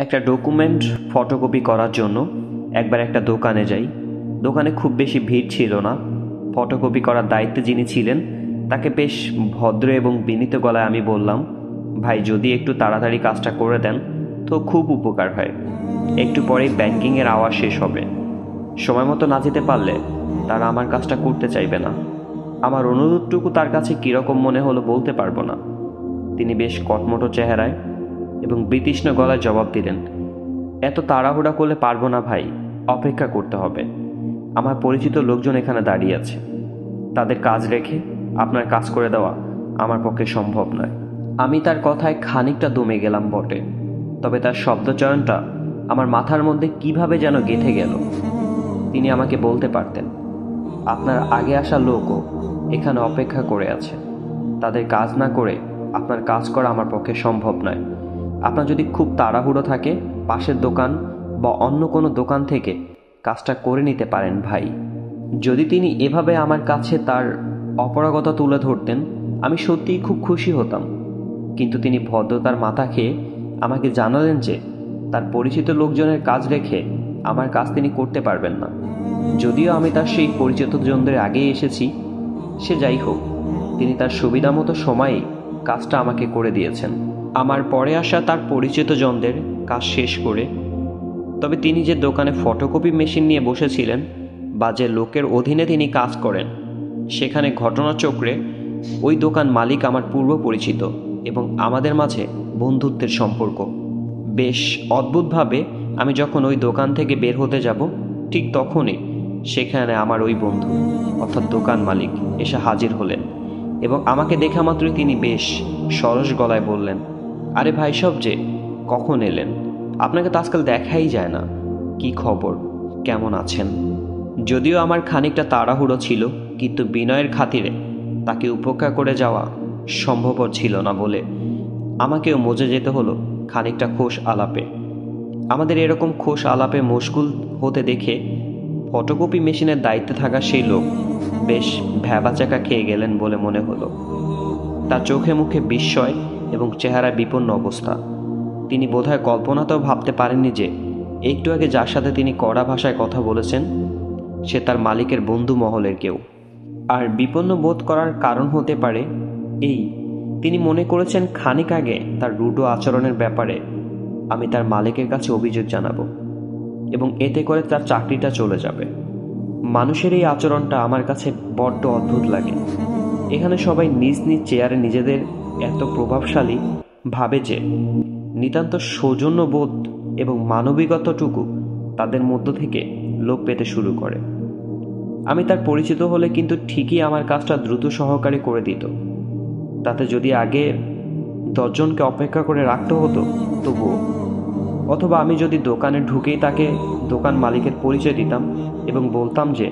একটা document photocopy করার জন্য একবার একটা দোকানে যাই। দোকানে খুব বেশি ভিড় ছিল না। ফটোকপি করার দায়িত্বে যিনি ছিলেন তাকে বেশ ভদ্র এবং বিনীত গলায় আমি বললাম, ভাই যদি একটু তাড়াতাড়ি কাজটা করে দেন তো খুব উপকার হয়। একটু পরেই ব্যাংকিংয়ের আওয়াজ শেষ হবে। সময় মতো না যেতে পারলে তারা আমার কাজটা করতে চাইবে না। আমার অনুরোধটুকু তার কাছে কীরকম মনে হলো বলতে পারবো না। তিনি বেশ কটমটো চেহারায় এবং বিতৃষ্ণ গলায় জবাব দিলেন, এত তাড়াহুড়া করলে পারবো না ভাই, অপেক্ষা করতে হবে। আমার পরিচিত লোকজন এখানে দাঁড়িয়ে আছে, তাদের কাজ রেখে আপনার কাজ করে দেওয়া আমার পক্ষে সম্ভব নয়। আমি তার কথায় খানিকটা দমে গেলাম বটে, তবে তার শব্দচয়নটা আমার মাথার মধ্যে কিভাবে যেন গেঁথে গেল। তিনি আমাকে বলতে পারতেন, আপনার আগে আসা লোকও এখানে অপেক্ষা করে আছে, তাদের কাজ না করে আপনার কাজ করা আমার পক্ষে সম্ভব নয়। আপনার যদি খুব তাড়াহুড়ো থাকে পাশের দোকান বা অন্য কোনো দোকান থেকে কাজটা করে নিতে পারেন ভাই। যদি তিনি এভাবে আমার কাছে তার অপারগতা তুলে ধরতেন আমি সত্যিই খুব খুশি হতাম, কিন্তু তিনি ভদ্রতার মাথা খেয়ে আমাকে জানালেন যে তার পরিচিত লোকজনের কাজ রেখে আমার কাজ তিনি করতে পারবেন না। যদিও আমি তার সেই পরিচিত জনদের আগেই এসেছি, সে যাই হোক, তিনি তার সুবিধা মতো সময়ে কাজটা আমাকে করে দিয়েছেন। আমার পরে আসা তার পরিচিত জনদের কাজ শেষ করে, তবে তিনি যে দোকানে ফটোকপি মেশিন নিয়ে বসেছিলেন বা যে লোকের অধীনে তিনি কাজ করেন, সেখানে ঘটনাচক্রে ওই দোকান মালিক আমার পূর্ব পরিচিত এবং আমাদের মাঝে বন্ধুত্বের সম্পর্ক। বেশ অদ্ভুতভাবে আমি যখন ওই দোকান থেকে বের হতে যাব ঠিক তখনই সেখানে আমার ওই বন্ধু অর্থাৎ দোকান মালিক এসে হাজির হলেন এবং আমাকে দেখা মাত্রই তিনি বেশ সরস গলায় বললেন, আরে ভাই সব যে কখন এলেন, আপনাকে তো আজকাল দেখাই যায় না, কি খবর, কেমন আছেন? যদিও আমার খানিকটা তাড়াহুড়ো ছিল, কিন্তু বিনয়ের খাতিরে তাকে উপেক্ষা করে যাওয়া সম্ভবপর ছিল না বলে আমাকেও মজে যেতে হলো খানিকটা খোশ আলাপে। আমাদের এরকম খোশ আলাপে মশগুল হতে দেখে ফটোকপি মেশিনের দায়িত্বে থাকা সেই লোক বেশ ভ্যাবাচাকা খেয়ে গেলেন বলে মনে হলো। তার চোখে মুখে বিস্ময় এবং চেহারায় বিপন্ন অবস্থা। তিনি বোধহয় কল্পনাতেও ভাবতে পারেননি যে একটু আগে যার সাথে তিনি কড়া ভাষায় কথা বলেছেন সে তার মালিকের বন্ধু মহলের কেউ। আর বিপন্ন বোধ করার কারণ হতে পারে এই, তিনি মনে করেছেন খানিক আগে তার রূঢ় আচরণের ব্যাপারে আমি তার মালিকের কাছে অভিযোগ জানাবো এবং এতে করে তার চাকরিটা চলে যাবে। মানুষের এই আচরণটা আমার কাছে বড্ড অদ্ভুত লাগে। এখানে সবাই নিজ নিজ চেয়ারে নিজেদের এত প্রভাবশালী ভাবে যে নিতান্ত সৌজন্যবোধ এবং মানবিকতাটুকু তাদের মধ্য থেকে লোপ পেতে শুরু করে। আমি তার পরিচিত হলে কিন্তু ঠিকই আমার কাজটা দ্রুত সহকারে করে দিত। তাতে যদি আগে 10 জনকে অপেক্ষা করে রাখতে হতো তবুও, অথবা আমি যদি দোকানে ঢুকেই তাকে দোকান মালিকের পরিচয় দিতাম এবং বলতাম যে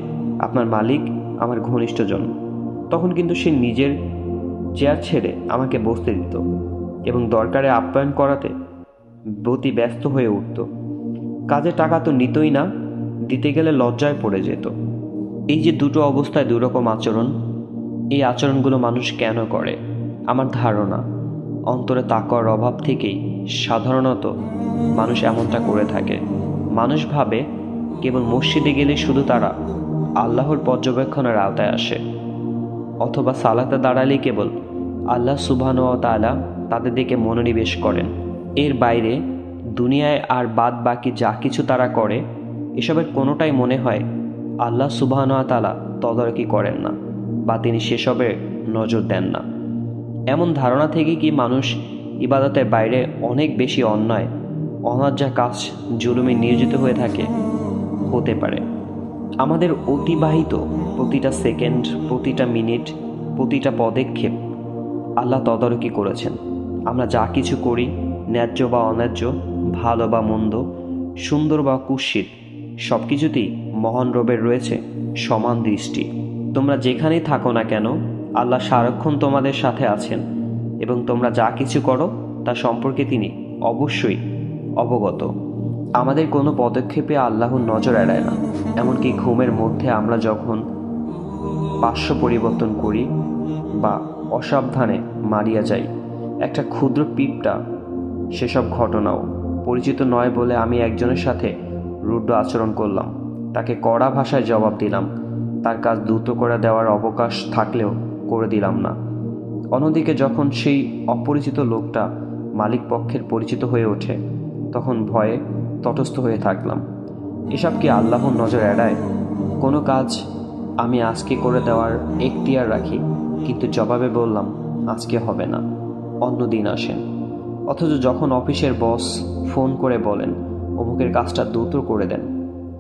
আপনার মালিক আমার ঘনিষ্ঠজন, তখন কিন্তু সে নিজের চেয়ার ছেড়ে আমাকে বসতে দিত এবং দরকারে আপ্যায়ন করাতে অতি ব্যস্ত হয়ে উঠত। কাজে টাকা তো নিতই না, দিতে গেলে লজ্জায় পড়ে যেত। এই যে দুটো অবস্থায় দুরকম আচরণ, এই আচরণগুলো মানুষ কেন করে? আমার ধারণা অন্তরে তাকওয়ার অভাব থেকেই সাধারণত মানুষ এমনটা করে থাকে। মানুষ ভাবে কেবল মসজিদে গেলে শুধু তারা আল্লাহর পর্যবেক্ষণের আওতায় আসে, অথবা সালাতে দাঁড়ালেই কেবল আল্লাহ সুবহানাহু ওয়া তাআলা তাদের দিকে মনোনিবেশ করেন। এর বাইরে দুনিয়ায় আর বাদ বাকি যা কিছু তারা করে এসবের কোনোটাই মনে হয় আল্লাহ সুবহানাহু ওয়া তাআলা তদারকি করেন না বা তিনি সেসবে নজর দেন না। এমন ধারণা থেকে কি মানুষ ইবাদতের বাইরে অনেক বেশি অন্যায় অন্যায্য কাজ জুলুমে নিয়োজিত হয়ে থাকে? হতে পারে। আমাদের অতিবাহিত প্রতিটা সেকেন্ড, প্রতিটা মিনিট, প্রতিটা পদক্ষেপ আল্লাহ তদারকি করেছেন। আমরা যা কিছু করি, ন্যায্য বা অন্যায্য, ভালো বা মন্দ, সুন্দর বা কুৎসিত, সব কিছুতেই মহান রবের রয়েছে সমান দৃষ্টি। তোমরা যেখানেই থাকো না কেন আল্লাহ সারাক্ষণ তোমাদের সাথে আছেন এবং তোমরা যা কিছু করো তা সম্পর্কে তিনি অবশ্যই অবগত। আমাদের কোনো পদক্ষেপে আল্লাহর নজর এড়ায় না। এমনকি ঘুমের মধ্যে আমরা যখন পার্শ্ব পরিবর্তন করি বা অসাবধানে মারিয়া যাই, একটা ক্ষুদ্র পিঁপড়া সেসব ঘটনাও পরিচিত নয় বলে আমি একজনের সাথে রুড আচরণ করলাম, তাকে কড়া ভাষায় জবাব দিলাম। তার কাজ দ্রুত করে দেওয়ার অবকাশ থাকলেও করে দিলাম না। অন্যদিকে যখন সেই অপরিচিত লোকটা মালিক পক্ষের পরিচিত হয়ে ওঠে, তখন ভয়ে তটস্থ হয়ে থাকলাম। এসব কি আল্লাহর নজর এড়ায়? কোনো কাজ আমি আজকে করে দেওয়ার এখতিয়ার রাখি, কিন্তু জবাবে বললাম আজকে হবে না, অন্য দিন আসেন। অথচ যখন অফিসের বস ফোন করে বলেন অমুকের কাজটা দ্রুত করে দেন,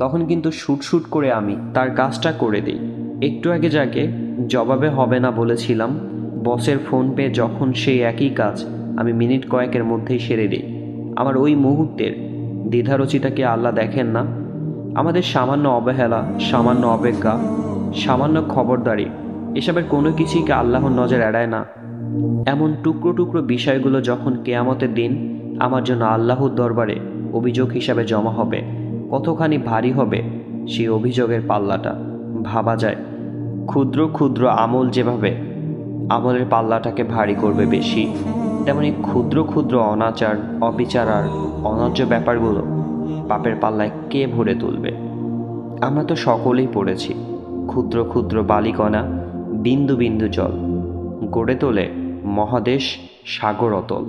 তখন কিন্তু শুট করে আমি তার কাজটা করে দিই। একটু আগে যাকে জবাবে হবে না বলেছিলাম, বসের ফোন পেয়ে যখন সেই একই কাজ আমি মিনিট কয়েকের মধ্যেই সেরে দিই, আমার ওই মুহূর্তের দ্বিধারচিতা কি আল্লাহ দেখেন না? আমাদের সামান্য অবহেলা, সামান্য অবজ্ঞা, সামান্য খবরদারি, এসবের কোনো কিছুই কি আল্লাহর নজর এড়ায় না? এমন টুকরো টুকরো বিষয়গুলো যখন কেয়ামতের দিন আমার জন্য আল্লাহর দরবারে অভিযোগ হিসাবে জমা হবে, কতখানি ভারী হবে সেই অভিযোগের পাল্লাটা। ভাবা যায় ক্ষুদ্র ক্ষুদ্র আমল যেভাবে আমলের পাল্লাটাকে ভারী করবে বেশি, তেমনি ক্ষুদ্র ক্ষুদ্র অনাচার, অবিচার আর অন্যায্য ব্যাপারগুলো পাপের পাল্লায় কে ভরে তুলবে? আমরা তো সকলেই পড়েছি, ক্ষুদ্র ক্ষুদ্র বালিকণা, বিন্দু বিন্দু জল গড়ে তোলে মহাদেশ সাগর অতল।